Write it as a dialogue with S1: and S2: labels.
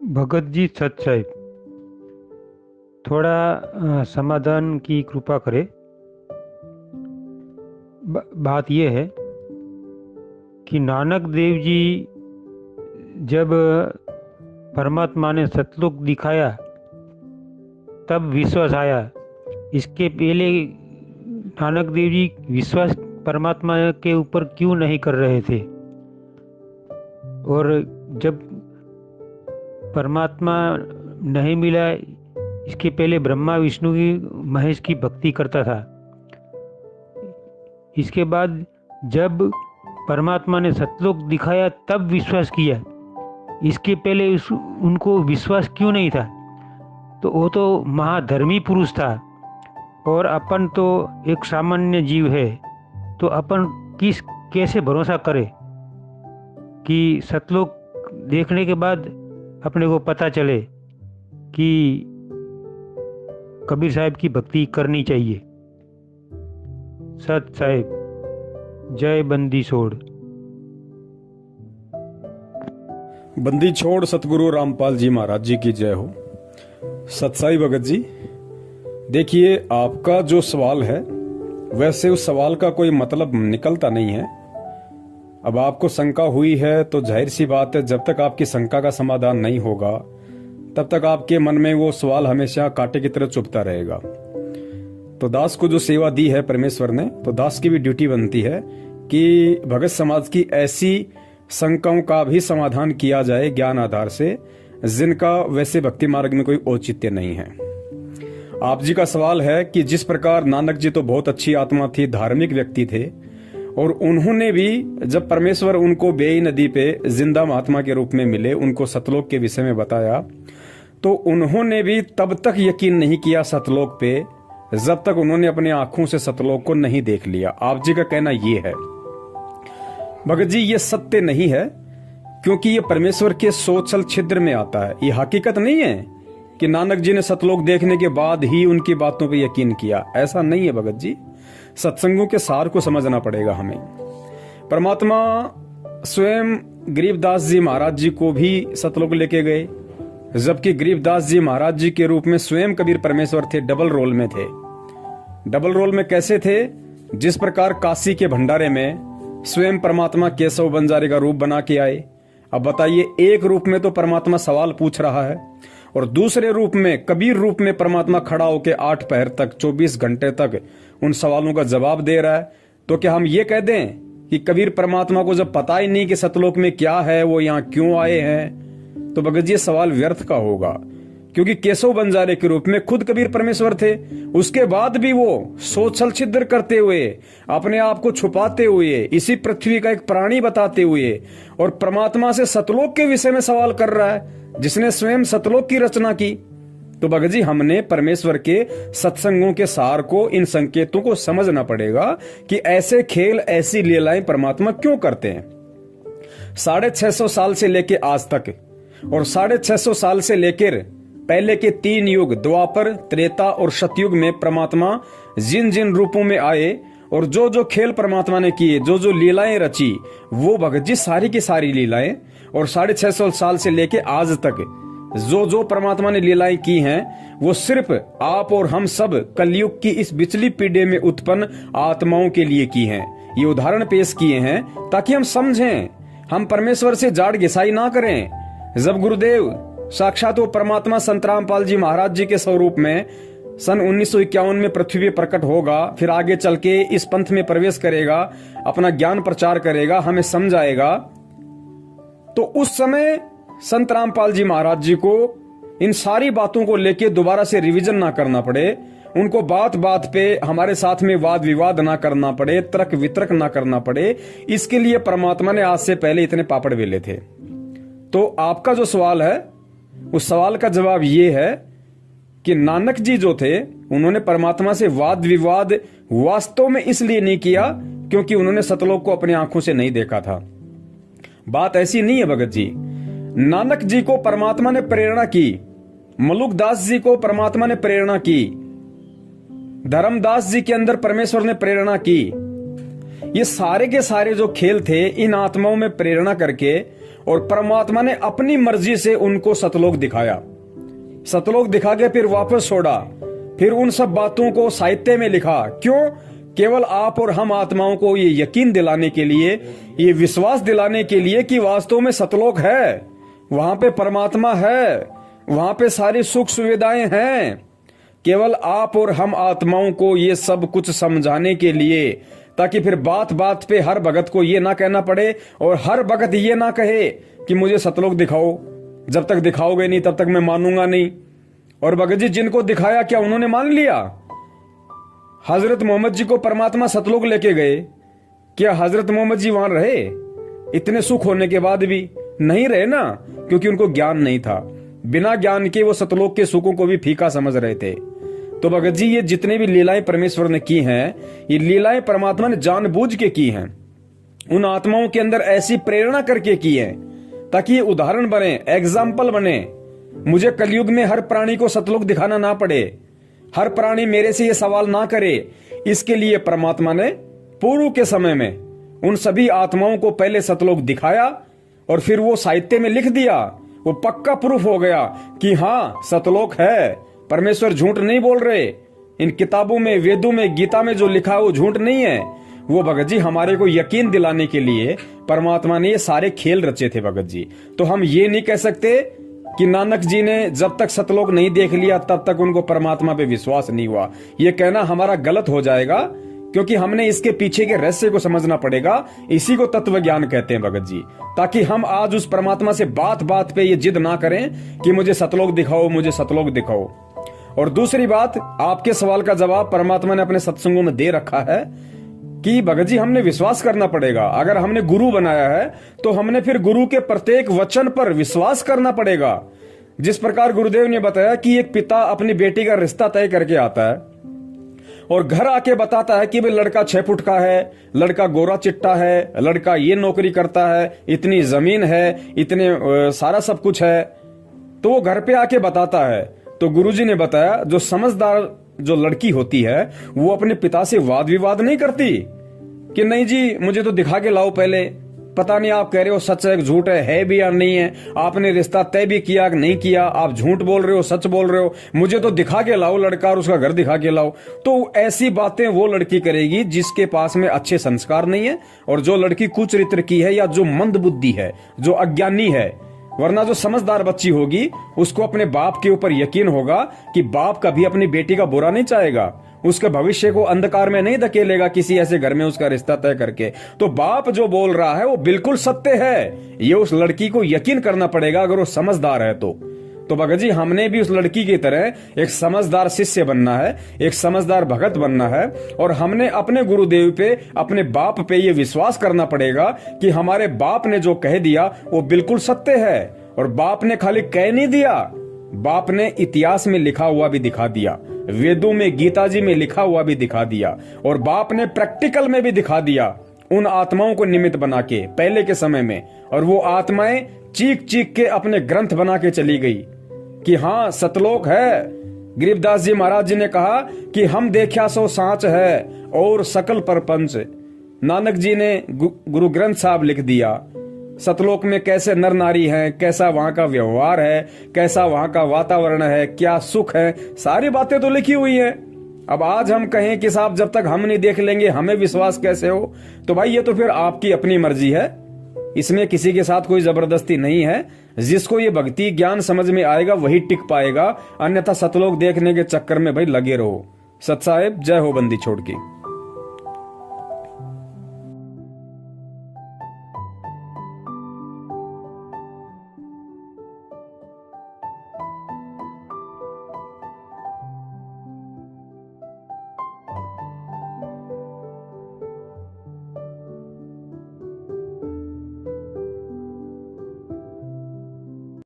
S1: भगत जी सच साहिब, थोड़ा समाधान की कृपा करें। बात यह है कि नानक देव जी जब परमात्मा ने सतलोक दिखाया तब विश्वास आया। इसके पहले नानक देव जी विश्वास परमात्मा के ऊपर क्यों नहीं कर रहे थे? और जब परमात्मा नहीं मिला, इसके पहले ब्रह्मा विष्णु की महेश की भक्ति करता था। इसके बाद जब परमात्मा ने सतलोक दिखाया तब विश्वास किया। इसके पहले उनको विश्वास क्यों नहीं था? तो वो तो महाधर्मी पुरुष था और अपन तो एक सामान्य जीव है। तो अपन कैसे भरोसा करें कि सतलोक देखने के बाद अपने को पता चले कि कबीर साहब की भक्ति करनी चाहिए। सत साहिब, जय बंदी छोड़।
S2: बंदी छोड़ सतगुरु रामपाल जी महाराज जी की जय हो। सतसाई भगत जी, देखिए आपका जो सवाल है वैसे उस सवाल का कोई मतलब निकलता नहीं है। अब आपको शंका हुई है तो जाहिर सी बात है, जब तक आपकी शंका का समाधान नहीं होगा तब तक आपके मन में वो सवाल हमेशा कांटे की तरह चुभता रहेगा। तो दास को जो सेवा दी है परमेश्वर ने, तो दास की भी ड्यूटी बनती है कि भगत समाज की ऐसी शंकाओं का भी समाधान किया जाए ज्ञान आधार से, जिनका वैसे भक्ति मार्ग में कोई औचित्य नहीं है। आप जी का सवाल है कि जिस प्रकार नानक जी तो बहुत अच्छी आत्मा थी, धार्मिक व्यक्ति थे, और उन्होंने भी जब परमेश्वर उनको बेई नदी पे जिंदा महात्मा के रूप में मिले, उनको सतलोक के विषय में बताया, तो उन्होंने भी तब तक यकीन नहीं किया सतलोक पे जब तक उन्होंने अपनी आंखों से सतलोक को नहीं देख लिया। आप जी का कहना ये है। भगत जी, ये सत्य नहीं है, क्योंकि ये परमेश्वर के सोचल छिद्र में आता है। ये हकीकत नहीं है कि नानक जी ने सतलोक देखने के बाद ही उनकी बातों पे यकीन किया, ऐसा नहीं है भगत जी। सत्संगों के सार को समझना पड़ेगा हमें। परमात्मा स्वयं गरीबदास जी महाराज जी को भी सतलोक लेके गए, जबकि गरीबदास जी महाराज जी के रूप में स्वयं कबीर परमेश्वर थे, डबल रोल में थे। डबल रोल में कैसे थे? जिस प्रकार काशी के भंडारे में स्वयं परमात्मा केशव बंजारे का रूप बना के आए। अब बताइए, एक रूप में तो परमात्मा सवाल पूछ रहा है और दूसरे रूप में कबीर रूप में परमात्मा खड़ा होकर 8 पहर तक 24 घंटे तक उन सवालों का जवाब दे रहा है। तो क्या हम ये कह दें कि कबीर परमात्मा को जब पता ही नहीं कि सतलोक में क्या है, वो यहाँ क्यों आए हैं, तो भगत जी सवाल व्यर्थ का होगा। क्योंकि केशव बंजारे के रूप में खुद कबीर परमेश्वर थे, उसके बाद भी वो सोचल छिद्र करते हुए, अपने आप को छुपाते हुए, इसी पृथ्वी का एक प्राणी बताते हुए और परमात्मा से सतलोक के विषय में सवाल कर रहा है, जिसने स्वयं सतलोक की रचना की। तो भगत जी, हमने परमेश्वर के सत्संगों के सार को, इन संकेतों को समझना पड़ेगा कि ऐसे खेल, ऐसी लीलाएं परमात्मा क्यों करते हैं। 650 साल से लेके आज तक और 650 साल से लेकर पहले के 3 युग, द्वापर, त्रेता और सतयुग में परमात्मा जिन जिन रूपों में आए और जो जो खेल परमात्मा ने किए, जो जो लीलाएं रची, वो भगत जी सारी की सारी लीलाएं, और 650 साल से लेके आज तक जो जो परमात्मा ने लीलाएं की हैं, वो सिर्फ आप और हम सब कलयुग की इस बिचली पीढ़ी में उत्पन्न आत्माओं के लिए की हैं। ये उदाहरण पेश किए हैं ताकि हम समझें, हम परमेश्वर से जाड़ घिसाई ना करें। जब गुरुदेव साक्षात वो परमात्मा संत रामपाल जी महाराज जी के स्वरूप में सन 1951 में पृथ्वी पे प्रकट होगा, फिर आगे चल के इस पंथ में प्रवेश करेगा, अपना ज्ञान प्रचार करेगा, हमें समझाएगा, तो उस समय संत रामपाल जी महाराज जी को इन सारी बातों को लेके दोबारा से रिवीजन ना करना पड़े, उनको बात बात पे हमारे साथ में वाद विवाद ना करना पड़े, तर्क वितर्क ना करना पड़े, इसके लिए परमात्मा ने आज से पहले इतने पापड़ बेले थे। तो आपका जो सवाल है, उस सवाल का जवाब ये है कि नानक जी जो थे, उन्होंने परमात्मा से वाद विवाद वास्तव में इसलिए नहीं किया क्योंकि उन्होंने सतलोक को अपनी आंखों से नहीं देखा था। बात ऐसी नहीं है भगत जी। नानक जी को परमात्मा ने प्रेरणा की, मलुकदास जी को परमात्मा ने प्रेरणा की, धर्मदास जी के अंदर परमेश्वर ने प्रेरणा की। ये सारे के सारे जो खेल थे, इन आत्माओं में प्रेरणा करके और परमात्मा ने अपनी मर्जी से उनको सतलोक दिखाया। सतलोक दिखा के फिर वापस छोड़ा, फिर उन सब बातों को साहित्य में लिखा। क्यों? केवल आप और हम आत्माओं को ये यकीन दिलाने के लिए, ये विश्वास दिलाने के लिए कि वास्तव में सतलोक है, वहां पे परमात्मा है, वहां पे सारी सुख सुविधाएं हैं। केवल आप और हम आत्माओं को ये सब कुछ समझाने के लिए, ताकि फिर बात बात पे हर भगत को ये ना कहना पड़े और हर भगत ये ना कहे कि मुझे सतलोक दिखाओ, जब तक दिखाओगे नहीं तब तक मैं मानूंगा नहीं। और भगत जी जिनको दिखाया, क्या उन्होंने मान लिया? हजरत मोहम्मद जी को परमात्मा सतलोक लेके गए, क्या हजरत मोहम्मद जी वहां रहे? इतने सुख होने के बाद भी नहीं रहे ना, क्योंकि उनको ज्ञान नहीं था। बिना ज्ञान के वो सतलोक के सुखों को भी फीका समझ रहे थे। तो भगत जी ये जितने भी लीलाएं परमेश्वर ने की हैं, ये लीलाएं परमात्मा ने जानबूझ के की हैं, उन आत्माओं के अंदर ऐसी प्रेरणा करके की है ताकि ये उदाहरण बने, एग्जाम्पल बने। मुझे कलयुग में हर प्राणी को सतलोक दिखाना ना पड़े, हर प्राणी मेरे से ये सवाल ना करे। इसके लिए परमात्मा ने पूर्व के समय में उन सभी आत्माओं को पहले सतलोक दिखाया और फिर वो साहित्य में लिख दिया। वो पक्का प्रूफ हो गया कि हाँ सतलोक है, परमेश्वर झूठ नहीं बोल रहे। इन किताबों में, वेदों में, गीता में जो लिखा है वो झूठ नहीं है। वो भगत जी हमारे को यकीन दिलाने के लिए परमात्मा ने ये सारे खेल रचे थे भगत जी। तो हम ये नहीं कह सकते कि नानक जी ने जब तक सतलोक नहीं देख लिया तब तक उनको परमात्मा पे विश्वास नहीं हुआ। ये कहना हमारा गलत हो जाएगा, क्योंकि हमने इसके पीछे के रहस्य को समझना पड़ेगा। इसी को तत्व ज्ञान कहते हैं भगत जी, ताकि हम आज उस परमात्मा से बात बात पे ये जिद ना करें कि मुझे सतलोक दिखाओ, मुझे सतलोक दिखाओ। और दूसरी बात, आपके सवाल का जवाब परमात्मा ने अपने सत्संगों में दे रखा है कि भगत जी हमने विश्वास करना पड़ेगा। अगर हमने गुरु बनाया है तो हमने फिर गुरु के प्रत्येक वचन पर विश्वास करना पड़ेगा। जिस प्रकार गुरुदेव ने बताया कि एक पिता अपनी बेटी का रिश्ता तय करके आता है और घर आके बताता है कि भाई लड़का 6 फुट का है, लड़का गोरा चिट्टा है, लड़का ये नौकरी करता है, इतनी जमीन है, इतने सारा सब कुछ है, तो वो घर पे आके बताता है। तो गुरुजी ने बताया जो समझदार जो लड़की होती है वो अपने पिता से वाद विवाद नहीं करती कि नहीं जी मुझे तो दिखा के लाओ, पहले पता नहीं आप कह रहे हो सच है झूठ है भी या नहीं है, आपने रिश्ता तय भी किया कि नहीं किया, आप झूठ बोल रहे हो सच बोल रहे हो, मुझे तो दिखा के लाओ लड़का और उसका घर दिखा के लाओ। तो ऐसी बातें वो लड़की करेगी जिसके पास में अच्छे संस्कार नहीं है और जो लड़की कुचरित्र की है या जो मंद बुद्धि है, जो अज्ञानी है। वरना जो समझदार बच्ची होगी उसको अपने बाप के ऊपर यकीन होगा कि बाप कभी अपनी बेटी का बुरा नहीं चाहेगा, उसके भविष्य को अंधकार में नहीं धकेलेगा किसी ऐसे घर में उसका रिश्ता तय करके। तो बाप जो बोल रहा है वो बिल्कुल सत्य है, ये उस लड़की को यकीन करना पड़ेगा अगर वो समझदार है तो भगत जी हमने भी उस लड़की की तरह एक समझदार शिष्य बनना है, एक समझदार भगत बनना है। और हमने अपने गुरुदेव पे, अपने बाप पे ये विश्वास करना पड़ेगा कि हमारे बाप ने जो कह दिया वो बिल्कुल सत्य है। और बाप ने खाली कह नहीं दिया, बाप ने इतिहास में लिखा हुआ भी दिखा दिया, वेदों में, गीता जी में लिखा हुआ भी दिखा दिया, और बाप ने प्रैक्टिकल में भी दिखा दिया उन आत्माओं को निमित्त बना के पहले के समय में। और वो आत्माएं चीख चीख के अपने ग्रंथ बना के चली गई कि हाँ सतलोक है। गरीबदास जी महाराज जी ने कहा कि हम देखा सो सांच है और सकल परपंच। नानक जी ने गुरु ग्रंथ साहब लिख दिया सतलोक में कैसे नर नारी हैं, कैसा वहां का व्यवहार है, कैसा वहां का वातावरण है, क्या सुख है, सारी बातें तो लिखी हुई है। अब आज हम कहें कि साहब जब तक हम नहीं देख लेंगे हमें विश्वास कैसे हो? तो भाई ये तो फिर आपकी अपनी मर्जी है, इसमें किसी के साथ कोई जबरदस्ती नहीं है। जिसको ये भक्ति ज्ञान समझ में आएगा वही टिक पाएगा, अन्यथा सतलोक देखने के चक्कर में भाई लगे रहो। सत साहेब जय हो बंदी छोड़ की।